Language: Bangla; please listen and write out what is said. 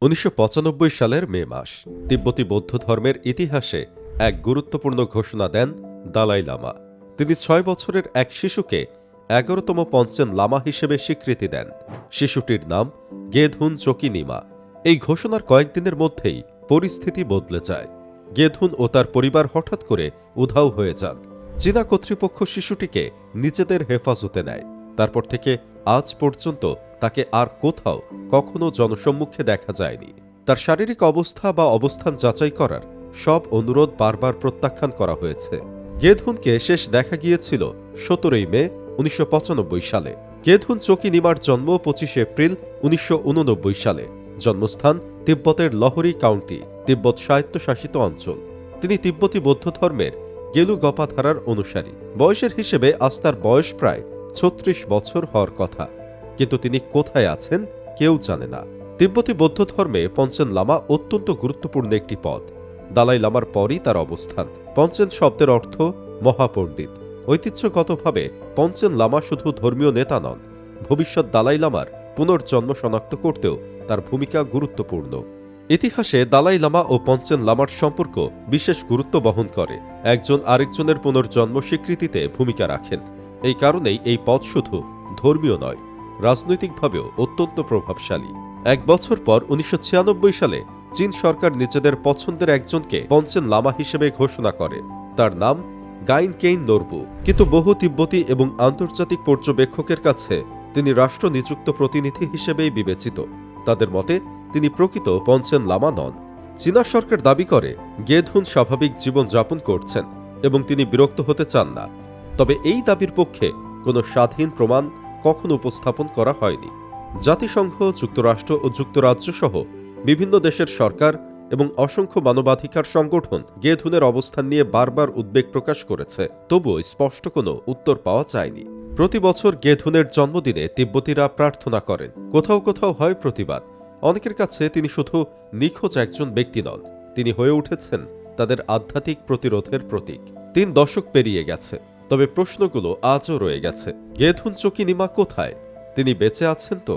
১৯৯৫ সালের মে মাস তিব্বতী বৌদ্ধ ধর্মের ইতিহাসে এক গুরুত্বপূর্ণ ঘোষণা দেন দালাই লামা। তিনি ৬ বছরের এক শিশুকে ১১তম পঞ্চেন লামা হিসেবে স্বীকৃতি দেন। শিশুটির নাম গেধুন চোকিনিমা। এই ঘোষণার কয়েকদিনের মধ্যেই পরিস্থিতি বদলে যায়। গেধুন ও তার পরিবার হঠাৎ করে উধাও হয়ে যান। চীনা কর্তৃপক্ষ শিশুটিকে নিজেদের হেফাজতে নেয়। তারপর থেকে আজ পর্যন্ত তাকে আর কোথাও কখনো জনসম্মুখে দেখা যায়নি। তার শারীরিক অবস্থা বা অবস্থান যাচাই করার সব অনুরোধ বারবার প্রত্যাখ্যান করা হয়েছে। গেধুনকে শেষ দেখা গিয়েছিল ১৭ মে ১৯৯৫ সালে। গেধুন চোকিনিমার জন্ম ২৫ এপ্রিল ১৯৮৯ সালে। জন্মস্থান তিব্বতের লহরি কাউন্টি, তিব্বত স্বায়ত্তশাসিত অঞ্চল। তিনি তিব্বতী বৌদ্ধ ধর্মের গেলুগপা ধারার অনুসারী। বয়সের হিসেবে আজ তার বয়স প্রায় ৩৬ বছর হওয়ার কথা, কিন্তু তিনি কোথায় আছেন কেউ জানে না। তিব্বতী বৌদ্ধ ধর্মে পঞ্চেন লামা অত্যন্ত গুরুত্বপূর্ণ একটি পদ। দালাই লামার পরই তার অবস্থান। পঞ্চেন শব্দের অর্থ মহাপণ্ডিত। ঐতিহ্যগতভাবে পঞ্চেন লামা শুধু ধর্মীয় নেতা নন, ভবিষ্যৎ দালাই লামার পুনর্জন্ম শনাক্ত করতেও তার ভূমিকা গুরুত্বপূর্ণ। ইতিহাসে দালাই লামা ও পঞ্চেন লামার সম্পর্ক বিশেষ গুরুত্ব বহন করে। একজন আরেকজনের পুনর্জন্ম স্বীকৃতিতে ভূমিকা রাখেন। এই কারণেই এই পদ শুধু ধর্মীয় নয়, রাজনৈতিকভাবেও অত্যন্ত প্রভাবশালী। এক বছর পর ১৯৯৬ সালে চীন সরকার নিজেদের পছন্দের একজনকে পঞ্চেন লামা হিসেবে ঘোষণা করে। তার নাম গাইনকেইন নোরবু। কিন্তু বহু তিব্বতী এবং আন্তর্জাতিক পর্যবেক্ষকের কাছে তিনি রাষ্ট্র নিযুক্ত প্রতিনিধি হিসেবেই বিবেচিত। তাদের মতে তিনি প্রকৃত পঞ্চেন লামা নন। চীনা সরকার দাবি করে গেধুন স্বাভাবিক জীবন যাপন করছেন এবং তিনি বিরক্ত হতে চান না। তবে এই দাবির পক্ষে কোনো স্বাধীন প্রমাণ কখনো উপস্থাপন করা হয়নি। জাতিসংঘ, যুক্তরাষ্ট্র ও যুক্তরাজ্য সহ বিভিন্ন দেশের সরকার এবং অসংখ্য মানবাধিকার সংগঠন গেধুনের অবস্থান নিয়ে বারবার উদ্বেগ প্রকাশ করেছে, তবুও স্পষ্ট কোনো উত্তর পাওয়া যায়নি। প্রতি বছর গেধুনের জন্মদিনে তিব্বতীরা প্রার্থনা করেন। কোথাও কোথাও হয় প্রতিবাদ। অনেকের কাছে তিনি শুধু নিখোঁজ একজন ব্যক্তি নন, তিনি হয়ে উঠেছেন তাদের আধ্যাত্মিক প্রতিরোধের প্রতীক। ৩ দশক পেরিয়ে গেছে, তবে প্রশ্নগুলো আজও রয়ে গেছে। গেধুন চোকিনিমা কোথায়? তিনি বেঁচে আছেন তো?